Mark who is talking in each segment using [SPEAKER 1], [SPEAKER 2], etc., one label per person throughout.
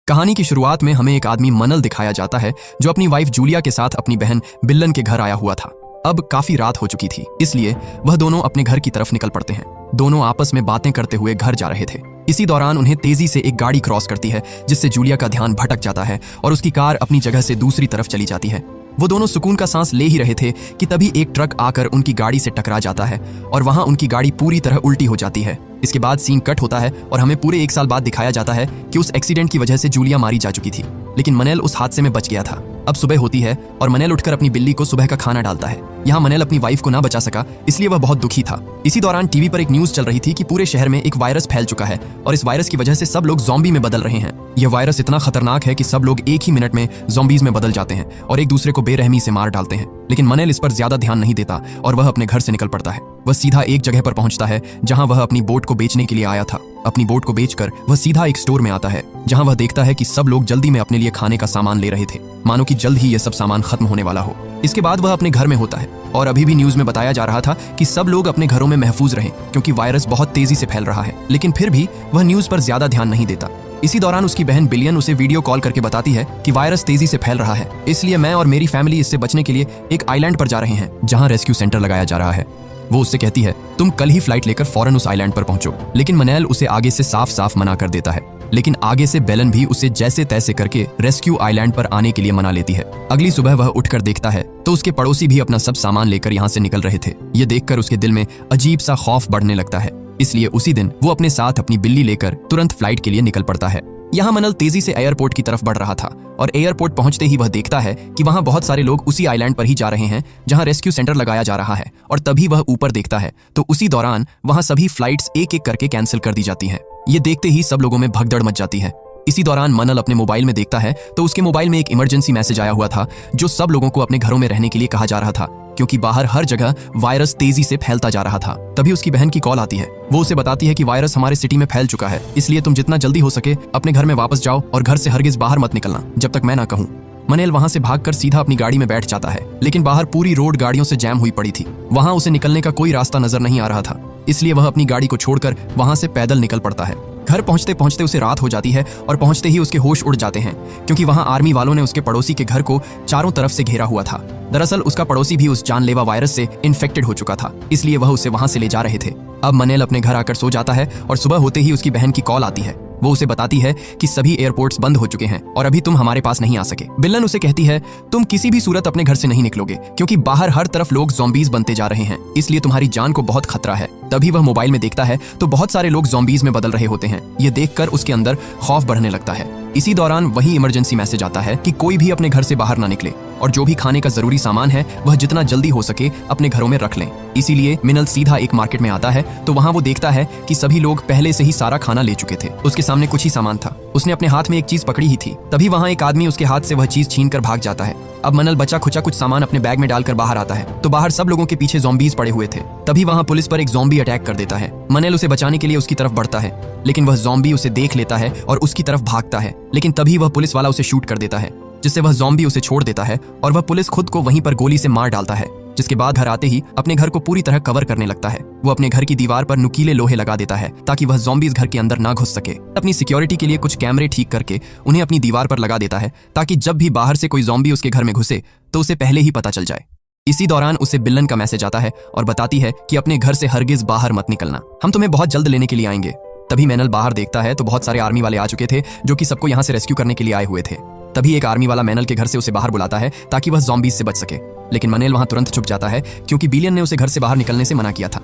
[SPEAKER 1] कहानी की शुरुआत में हमें एक आदमी मनल दिखाया जाता है जो अपनी वाइफ जूलिया के साथ अपनी बहन बिल्लन के घर आया हुआ था। अब काफी रात हो चुकी थी, इसलिए वह दोनों अपने घर की तरफ निकल पड़ते हैं। दोनों आपस में बातें करते हुए घर जा रहे थे। इसी दौरान उन्हें तेजी से एक गाड़ी क्रॉस करती है, जिससे जूलिया का ध्यान भटक जाता है और उसकी कार अपनी जगह से दूसरी तरफ चली जाती है। वो दोनों सुकून का सांस ले ही रहे थे कि तभी एक ट्रक आकर उनकी गाड़ी से टकरा जाता है और वहां उनकी गाड़ी पूरी तरह उल्टी हो जाती है। इसके बाद सीन कट होता है और हमें पूरे 1 साल बाद दिखाया जाता है कि उस एक्सीडेंट की वजह से जूलिया मारी जा चुकी थी, लेकिन मनल उस हादसे में बच गया था। अब सुबह होती है और मनल उठकर अपनी बिल्ली को सुबह का खाना डालता है। यहाँ मनल अपनी वाइफ को ना बचा सका, इसलिए वह बहुत दुखी था। इसी दौरान टीवी पर एक न्यूज चल रही थी कि पूरे शहर में एक वायरस फैल चुका है और इस वायरस की वजह से सब लोग ज़ॉम्बी में बदल रहे हैं। यह वायरस इतना खतरनाक है कि सब लोग एक ही मिनट में ज़ॉम्बीज में बदल जाते हैं और एक दूसरे को बेरहमी से मार डालते हैं। लेकिन मनल इस पर ज्यादा ध्यान नहीं देता और वह अपने घर से निकल पड़ता है। वह सीधा एक जगह पर पहुंचता है जहां वह अपनी बोट को बेचने के लिए आया था। अपनी बोट को बेचकर वह सीधा एक स्टोर में आता है, जहां वह देखता है कि सब लोग जल्दी में अपने लिए खाने का सामान ले रहे थे, मानो कि जल्द ही यह सब सामान खत्म होने वाला हो। इसके बाद वह अपने घर में होता है और अभी भी न्यूज में बताया जा रहा था कि सब लोग अपने घरों में महफूज रहें क्योंकि वायरस बहुत तेजी से फैल रहा है। लेकिन फिर भी वह न्यूज पर ज्यादा ध्यान नहीं देता। इसी दौरान उसकी बहन बिलियन उसे वीडियो कॉल करके बताती है कि वायरस तेजी से फैल रहा है, इसलिए मैं और मेरी फैमिली इससे बचने के लिए एक आइलैंड पर जा रहे हैं जहां रेस्क्यू सेंटर लगाया जा रहा है। वो उससे कहती है तुम कल ही फ्लाइट लेकर फौरन उस आइलैंड पर पहुंचो, लेकिन मनल उसे आगे से साफ साफ मना कर देता है। लेकिन आगे से बेलन भी उसे जैसे तैसे करके रेस्क्यू आइलैंड पर आने के लिए मना लेती है। अगली सुबह वह उठकर देखता है तो उसके पड़ोसी भी अपना सब सामान लेकर यहाँ से निकल रहे थे। ये देखकर उसके दिल में अजीब सा खौफ बढ़ने लगता है, इसलिए उसी दिन वो अपने साथ अपनी बिल्ली लेकर तुरंत फ्लाइट के लिए निकल पड़ता है। यहाँ मनल तेजी से एयरपोर्ट की तरफ बढ़ रहा था और एयरपोर्ट पहुंचते ही वह देखता है कि वहां बहुत सारे लोग उसी आइलैंड पर ही जा रहे हैं जहां रेस्क्यू सेंटर लगाया जा रहा है। और तभी वह ऊपर देखता है तो उसी दौरान वहां सभी फ्लाइट्स एक एक करके कैंसिल कर दी जाती हैं। ये देखते ही सब लोगों में भगदड़ मच जाती है। इसी दौरान मनल अपने मोबाइल में देखता है तो उसके मोबाइल में एक इमरजेंसी मैसेज आया हुआ था जो सब लोगों को अपने घरों में रहने के लिए कहा जा रहा था, क्योंकि बाहर हर जगह वायरस तेजी से फैलता जा रहा था। तभी उसकी बहन की कॉल आती है। वो उसे बताती है कि वायरस हमारे सिटी में फैल चुका है, इसलिए तुम जितना जल्दी हो सके अपने घर में वापस जाओ और घर से हरगिज बाहर मत निकलना जब तक मैं ना कहूँ। मनल वहां से भागकर सीधा अपनी गाड़ी में बैठ जाता है, लेकिन बाहर पूरी रोड गाड़ियों से जैम हुई पड़ी थी। वहां उसे निकलने का कोई रास्ता नजर नहीं आ रहा था, इसलिए वह अपनी गाड़ी को छोड़कर वहां से पैदल निकल पड़ता है। घर पहुंचते पहुंचते उसे रात हो जाती है और पहुंचते ही उसके होश उड़ जाते हैं, क्योंकि वहां आर्मी वालों ने उसके पड़ोसी के घर को चारों तरफ से घेरा हुआ था। दरअसल उसका पड़ोसी भी उस जानलेवा वायरस से इन्फेक्टेड हो चुका था, इसलिए वह उसे वहां से ले जा रहे थे। अब मनल अपने घर आकर सो जाता है और सुबह होते ही उसकी बहन की कॉल आती है। वो उसे बताती है कि सभी एयरपोर्ट्स बंद हो चुके हैं और अभी तुम हमारे पास नहीं आ सके। बिल्लन उसे कहती है तुम किसी भी सूरत अपने घर से नहीं निकलोगे, क्योंकि बाहर हर तरफ लोग ज़ॉम्बीज बनते जा रहे हैं, इसलिए तुम्हारी जान को बहुत खतरा है। तभी वह मोबाइल में देखता है तो बहुत सारे लोग ज़ॉम्बीज में बदल रहे होते हैं। ये देखकर उसके अंदर खौफ बढ़ने लगता है। इसी दौरान वही इमरजेंसी मैसेज आता है कि कोई भी अपने घर से बाहर ना निकले और जो भी खाने का जरूरी सामान है वह जितना जल्दी हो सके अपने घरों में रख लें। इसीलिए मिनल सीधा एक मार्केट में आता है तो वहां वो देखता है कि सभी लोग पहले से ही सारा खाना ले चुके थे। उसके सामने कुछ ही सामान था। उसने अपने हाथ में एक चीज पकड़ी ही थी, तभी वहां एक आदमी उसके हाथ से वह चीज छीन कर भाग जाता है। अब मनल बचा खुचा कुछ सामान अपने बैग में डालकर बाहर आता है तो बाहर सब लोगों के पीछे ज़ॉम्बीज पड़े हुए थे। तभी वहां पुलिस पर एक ज़ॉम्बी अटैक कर देता है। मनल उसे बचाने के लिए उसकी तरफ बढ़ता है, लेकिन वह ज़ॉम्बी उसे देख लेता है और उसकी तरफ भागता है। लेकिन तभी वह पुलिस वाला उसे शूट कर देता है, जिससे वह ज़ॉम्बी उसे छोड़ देता है और वह पुलिस खुद को वहीं पर गोली से मार डालता है। जिसके बाद घर आते ही अपने घर को पूरी तरह कवर करने लगता है। वो अपने घर की दीवार पर नुकीले लोहे लगा देता है ताकि वह ज़ॉम्बीज घर के अंदर ना घुस सके। अपनी सिक्योरिटी के लिए कुछ कैमरे ठीक करके उन्हें अपनी दीवार पर लगा देता है ताकि जब भी बाहर से कोई ज़ॉम्बी उसके घर में घुसे तो उसे पहले ही पता चल जाए। इसी दौरान उसे बिल्लन का मैसेज आता है और बताती है कि अपने घर से हरगिज बाहर मत निकलना, हम तुम्हें बहुत जल्द लेने के लिए आएंगे। तभी मनल बाहर देखता है तो बहुत सारे आर्मी वाले आ चुके थे जो कि सबको यहाँ से रेस्क्यू करने के लिए आए हुए थे। तभी एक आर्मी वाला मनल के घर से उसे बाहर बुलाता है ताकि वह ज़ॉम्बीज से बच सके, लेकिन मनल वहां तुरंत छुप जाता है क्योंकि बिलियन ने उसे घर से बाहर निकलने से मना किया था।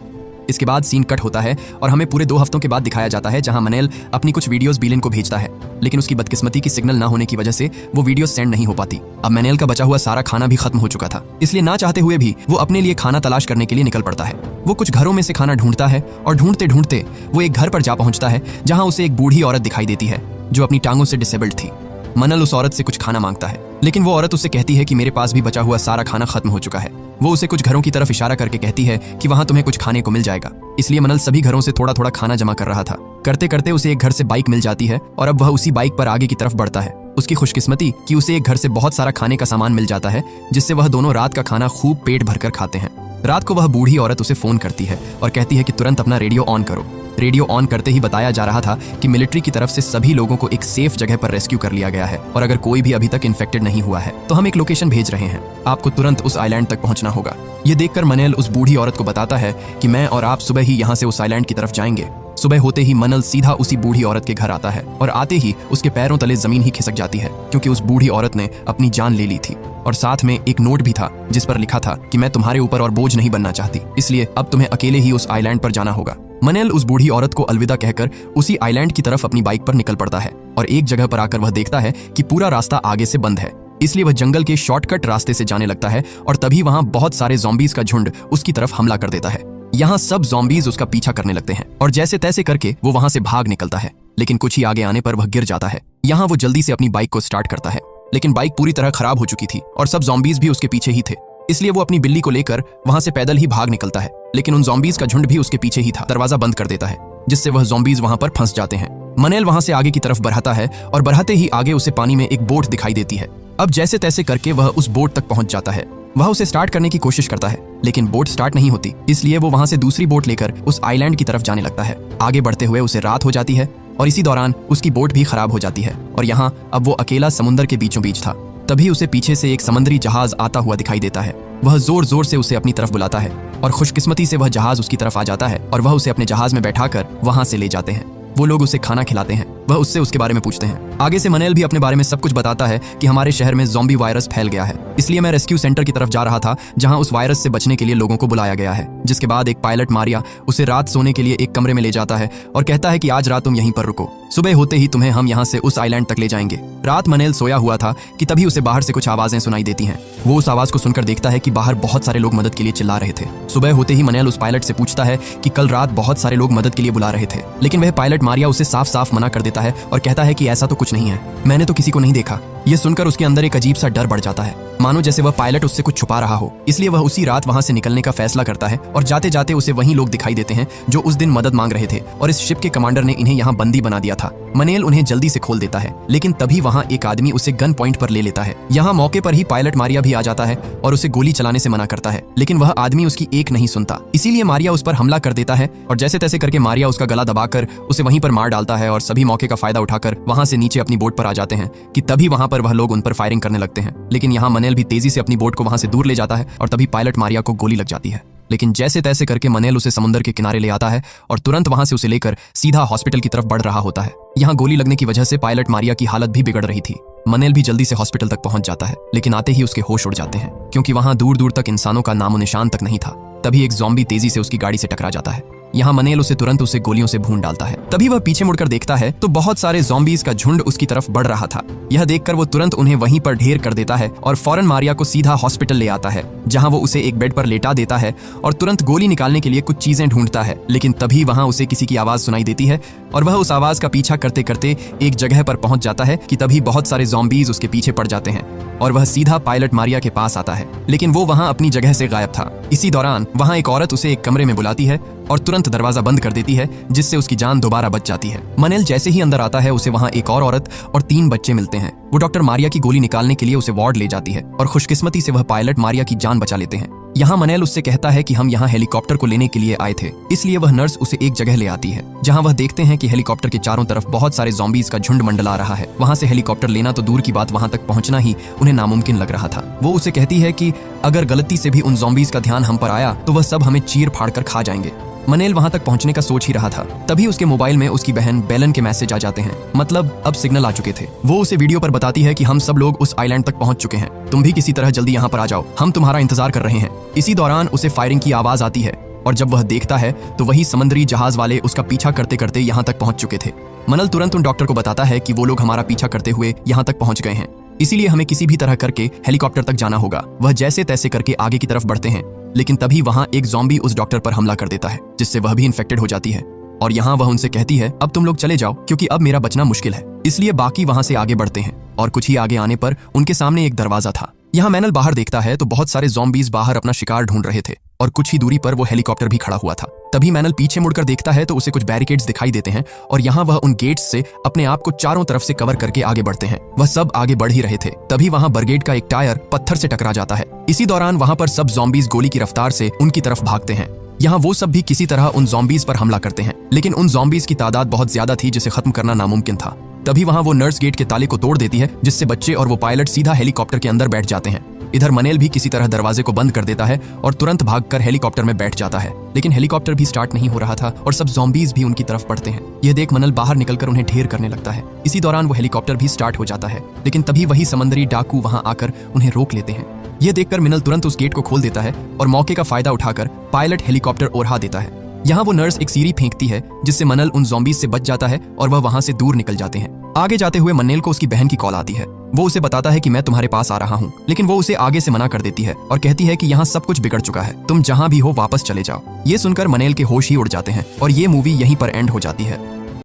[SPEAKER 1] इसके बाद सीन कट होता है और हमें पूरे 2 हफ्तों के बाद दिखाया जाता है जहां मनल अपनी कुछ वीडियोस बिलियन को भेजता है, लेकिन उसकी बदकिस्मती की सिग्नल ना होने की वजह से वो वीडियो सेंड नहीं हो पाती। अब मनल का बचा हुआ सारा खाना भी खत्म हो चुका था, इसलिए ना चाहते हुए भी वो अपने लिए खाना तलाश करने के लिए निकल पड़ता है। वो कुछ घरों में से खाना ढूंढता है और ढूंढते ढूंढते वो एक घर पर जा पहुंचता है जहां उसे एक बूढ़ी औरत दिखाई देती है जो अपनी टांगों से डिसेबल्ड थी। मनल उस औरत से कुछ खाना मांगता है, लेकिन वो औरत उससे कहती है कि मेरे पास भी बचा हुआ सारा खाना खत्म हो चुका है। वो उसे कुछ घरों की तरफ इशारा करके कहती है कि वहां तुम्हें कुछ खाने को मिल जाएगा। इसलिए मनल सभी घरों से थोड़ा थोड़ा खाना जमा कर रहा था। करते करते उसे एक घर से बाइक मिल जाती है और अब वह उसी बाइक पर आगे की तरफ बढ़ता है। उसकी खुशकिस्मती कि उसे एक घर से बहुत सारा खाने का सामान मिल जाता है, जिससे वह दोनों रात का खाना खूब पेट भरकर खाते हैं। रात को वह बूढ़ी औरत उसे फोन करती है और कहती है कि तुरंत अपना रेडियो ऑन करो। रेडियो ऑन करते ही बताया जा रहा था कि मिलिट्री की तरफ से सभी लोगों को एक सेफ जगह पर रेस्क्यू कर लिया गया है और अगर कोई भी अभी तक इन्फेक्टेड नहीं हुआ है तो हम एक लोकेशन भेज रहे हैं, आपको तुरंत उस आइलैंड तक पहुंचना होगा। ये देखकर मनल उस बूढ़ी औरत को बताता है कि मैं और आप सुबह ही यहाँ से उस आइलैंड की तरफ जाएंगे। सुबह होते ही मनल सीधा उसी बूढ़ी औरत के घर आता है और आते ही उसके पैरों तले जमीन ही खिसक जाती है क्योंकि उस बूढ़ी औरत ने अपनी जान ले ली थी और साथ में एक नोट भी था जिस पर लिखा था कि मैं तुम्हारे ऊपर और बोझ नहीं बनना चाहती, इसलिए अब तुम्हें अकेले ही उस आइलैंड पर जाना होगा। मनल उस बूढ़ी औरत को अलविदा कहकर उसी आइलैंड की तरफ अपनी बाइक पर निकल पड़ता है और एक जगह पर आकर वह देखता है कि पूरा रास्ता आगे से बंद है, इसलिए वह जंगल के शॉर्टकट रास्ते से जाने लगता है और तभी वहां बहुत सारे ज़ॉम्बीज का झुंड उसकी तरफ हमला कर देता है। यहाँ सब ज़ॉम्बीज उसका पीछा करने लगते हैं और जैसे तैसे करके वो वहां से भाग निकलता है, लेकिन कुछ ही आगे आने पर वह गिर जाता है। यहाँ वो जल्दी से अपनी बाइक को स्टार्ट करता है, लेकिन बाइक पूरी तरह खराब हो चुकी थी और सब ज़ॉम्बीज भी उसके पीछे ही थे, इसलिए वो अपनी बिल्ली को लेकर वहां से पैदल ही भाग निकलता है, लेकिन उन ज़ॉम्बीज का झुंड भी उसके पीछे ही था। दरवाजा बंद कर देता है जिससे वह ज़ॉम्बीज वहां पर फंस जाते हैं। मनल वहां से आगे की तरफ बढ़ाता है और बढ़ाते ही आगे उसे पानी में एक बोट दिखाई देती है। अब जैसे तैसे करके वह उस बोट तक पहुंच जाता है। वह उसे स्टार्ट करने की कोशिश करता है, लेकिन बोट स्टार्ट नहीं होती, इसलिए वो वहां से दूसरी बोट लेकर उस आइलैंड की तरफ जाने लगता है। आगे बढ़ते हुए उसे रात हो जाती है और इसी दौरान उसकी बोट भी खराब हो जाती है और यहाँ अब वो अकेला समुद्र के बीचों बीच था। तभी उसे पीछे से एक समुद्री जहाज आता हुआ दिखाई देता है। वह जोर जोर से उसे अपनी तरफ बुलाता है और खुशकिस्मती से वह जहाज उसकी तरफ आ जाता है और वह उसे अपने जहाज में बैठाकर वहां से ले जाते हैं। वो लोग उसे खाना खिलाते हैं। वह उससे उसके बारे में पूछते हैं। आगे से मनल भी अपने बारे में सब कुछ बताता है कि हमारे शहर में ज़ॉम्बी वायरस फैल गया है, इसलिए मैं रेस्क्यू सेंटर की तरफ जा रहा था जहां उस वायरस से बचने के लिए लोगों को बुलाया गया है। जिसके बाद एक पायलट मारिया उसे रात सोने के लिए एक कमरे में ले जाता है और कहता है कि आज रात तुम यहीं पर रुको, सुबह होते ही तुम्हें हम यहाँ से उस आइलैंड तक ले जाएंगे। रात मनल सोया हुआ था कि तभी उसे बाहर से कुछ आवाजें सुनाई देती हैं। वो उस आवाज को सुनकर देखता है कि बाहर बहुत सारे लोग मदद के लिए चिल्ला रहे थे। सुबह होते ही मनल उस पायलट से पूछता है कि कल रात बहुत सारे लोग मदद के लिए बुला रहे थे, लेकिन वह पायलट मारिया उसे साफ साफ मना कर देता है और कहता है कि ऐसा तो कुछ नहीं है, मैंने तो किसी को नहीं देखा। ये सुनकर उसके अंदर एक अजीब सा डर बढ़ जाता है, मानो जैसे वह पायलट उससे कुछ छुपा रहा हो। इसलिए वह उसी रात वहां से निकलने का फैसला करता है और जाते जाते उसे वही लोग दिखाई देते हैं जो उस दिन मदद मांग रहे थे और इस शिप के कमांडर ने इन्हें यहाँ बंदी बना दिया था। मनल उन्हें जल्दी से खोल देता है, लेकिन तभी वहां एक आदमी उसे गन पॉइंट पर ले लेता है। यहाँ मौके पर ही पायलट मारिया भी आ जाता है और उसे गोली चलाने से मना करता है, लेकिन वह आदमी उसकी एक नहीं सुनता, इसीलिए मारिया उस पर हमला कर देता है और जैसे तैसे करके मारिया उसका गला दबाकर उसे वहीं पर मार डालता है और सभी मौके का फायदा उठाकर वहां से नीचे अपनी बोट पर आ जाते हैं कि तभी वहां पर वह लोग उन पर फायरिंग करने लगते हैं। लेकिन यहाँ मनल भी तेजी से अपनी बोट को वहां से दूर ले जाता है और तभी पायलट मारिया को गोली लग जाती है, लेकिन जैसे तैसे करके मनल उसे समुद्र के किनारे ले आता है और तुरंत वहां से उसे लेकर सीधा हॉस्पिटल की तरफ बढ़ रहा होता है। यहाँ गोली लगने की वजह से पायलट मारिया की हालत भी बिगड़ रही थी। मनल भी जल्दी से हॉस्पिटल तक पहुंच जाता है, लेकिन आते ही उसके होश उड़ जाते हैं क्योंकि वहां दूर दूर तक इंसानों का नामो निशान तक नहीं था। तभी एक ज़ॉम्बी तेजी से उसकी गाड़ी से टकरा जाता है। यहाँ मनल उसे तुरंत उसे गोलियों से भून डालता है। तभी वह पीछे मुड़कर देखता है तो बहुत सारे ज़ॉम्बीज का झुंड उसकी तरफ बढ़ रहा था। यह देखकर वो तुरंत उन्हें वहीं पर ढेर कर देता है और फौरन मारिया को सीधा हॉस्पिटल ले आता है, जहां वो उसे एक बेड पर लेटा देता है और तुरंत गोली निकालने के लिए कुछ चीजें ढूंढता है। लेकिन तभी वहां उसे किसी की आवाज सुनाई देती है और वह उस आवाज का पीछा करते करते एक जगह पर पहुंच जाता है कि तभी बहुत सारे ज़ॉम्बीज उसके पीछे पड़ जाते हैं और वह सीधा पायलट मारिया के पास आता है, लेकिन वो वहां अपनी जगह से गायब था। इसी दौरान वहां एक औरत उसे एक कमरे में बुलाती है और तुरंत दरवाजा बंद कर देती है, जिससे उसकी जान दोबारा बच जाती है। मनल जैसे ही अंदर आता है उसे वहां एक और औरत और 3 बच्चे मिलते हैं। वो डॉक्टर मारिया की गोली निकालने के लिए उसे वार्ड ले जाती है और खुशकिस्मती से वह पायलट मारिया की जान बचा लेते हैं। यहाँ मनल उससे कहता है कि हम यहाँ हेलीकॉप्टर को लेने के लिए आए थे, इसलिए वह नर्स उसे एक जगह ले आती है जहाँ वह देखते हैं कि हेलीकॉप्टर के चारों तरफ बहुत सारे ज़ॉम्बीज का झुंड मंडला रहा है। वहां से हेलीकॉप्टर लेना तो दूर की बात, वहां तक पहुंचना ही उन्हें नामुमकिन लग रहा था। वो उसे कहती है कि अगर गलती से भी उन ज़ॉम्बीज का ध्यान हम पर आया तो वह सब हमें चीर फाड़ कर खा जाएंगे। मनल वहां तक पहुंचने का सोच ही रहा था, तभी उसके मोबाइल में उसकी बहन बेलन के मैसेज आ जाते हैं, मतलब अब सिग्नल आ चुके थे। वो उसे वीडियो पर बताती है कि हम सब लोग उस आइलैंड तक पहुंच चुके हैं, तुम भी किसी तरह जल्दी यहाँ पर आ जाओ, हम तुम्हारा इंतजार कर रहे हैं। इसी दौरान उसे फायरिंग की आवाज आती है और जब वह देखता है तो वही समुद्री जहाज वाले उसका पीछा करते करते यहाँ तक पहुंच चुके थे। मनल तुरंत उन डॉक्टर को बताता है कि वो लोग हमारा पीछा करते हुए यहाँ तक पहुंच गए हैं, इसीलिए हमें किसी भी तरह करके हेलीकॉप्टर तक जाना होगा। वह जैसे तैसे करके आगे की तरफ बढ़ते हैं, लेकिन तभी वहां एक ज़ॉम्बी उस डॉक्टर पर हमला कर देता है, जिससे वह भी इन्फेक्टेड हो जाती है और यहाँ वह उनसे कहती है अब तुम लोग चले जाओ क्योंकि अब मेरा बचना मुश्किल है। इसलिए बाकी वहां से आगे बढ़ते हैं और कुछ ही आगे आने पर उनके सामने एक दरवाजा था। यहाँ मनल बाहर देखता है तो बहुत सारे ज़ॉम्बीज बाहर अपना शिकार ढूंढ रहे थे और कुछ ही दूरी पर वो हेलीकॉप्टर भी खड़ा हुआ था। तभी मनल पीछे मुड़कर देखता है तो उसे कुछ बैरिकेड्स दिखाई देते हैं और यहाँ वह उन गेट्स से अपने आप को चारों तरफ से कवर करके आगे बढ़ते हैं। वह सब आगे बढ़ ही रहे थे, तभी वहाँ बरगेड का एक टायर पत्थर से टकरा जाता है। इसी दौरान वहाँ पर सब ज़ॉम्बीज गोली की रफ्तार से उनकी तरफ भागते हैं। यहाँ वो सब भी किसी तरह उन ज़ॉम्बीज पर हमला करते हैं, लेकिन उन ज़ॉम्बीज की तादाद बहुत ज्यादा थी जिसे खत्म करना नामुमकिन था। तभी वहां वो नर्स गेट के ताले को तोड़ देती है, जिससे बच्चे और वो पायलट सीधा हेलीकॉप्टर के अंदर बैठ जाते हैं। इधर मनेल भी किसी तरह दरवाजे को बंद कर देता है और तुरंत भागकर हेलीकॉप्टर में बैठ जाता है, लेकिन हेलीकॉप्टर भी स्टार्ट नहीं हो रहा था और सब ज़ॉम्बीज भी उनकी तरफ बढ़ते हैं। यह देख मनल बाहर निकलकर उन्हें ढेर करने लगता है। इसी दौरान वो हेलीकॉप्टर भी स्टार्ट हो जाता है, लेकिन तभी वही समंदरी डाकू वहां आकर उन्हें रोक लेते हैं। यह देखकर मिनल तुरंत उस गेट को खोल देता है और मौके का फायदा उठाकर पायलट हेलीकॉप्टर ओढ़ा देता है। यहाँ वो नर्स एक सीढ़ी फेंकती है, जिससे मनल उन ज़ॉम्बीज से बच जाता है और वह वहां से दूर निकल जाते हैं। आगे जाते हुए मन्नेल को उसकी बहन की कॉल आती है। वो उसे बताता है कि मैं तुम्हारे पास आ रहा हूँ, लेकिन वो उसे आगे से मना कर देती है और कहती है कि यहाँ सब कुछ बिगड़ चुका है, तुम जहाँ भी हो वापस चले जाओ। ये सुनकर मन्नेल के होश ही उड़ जाते हैं और ये मूवी यहीं पर एंड हो जाती है।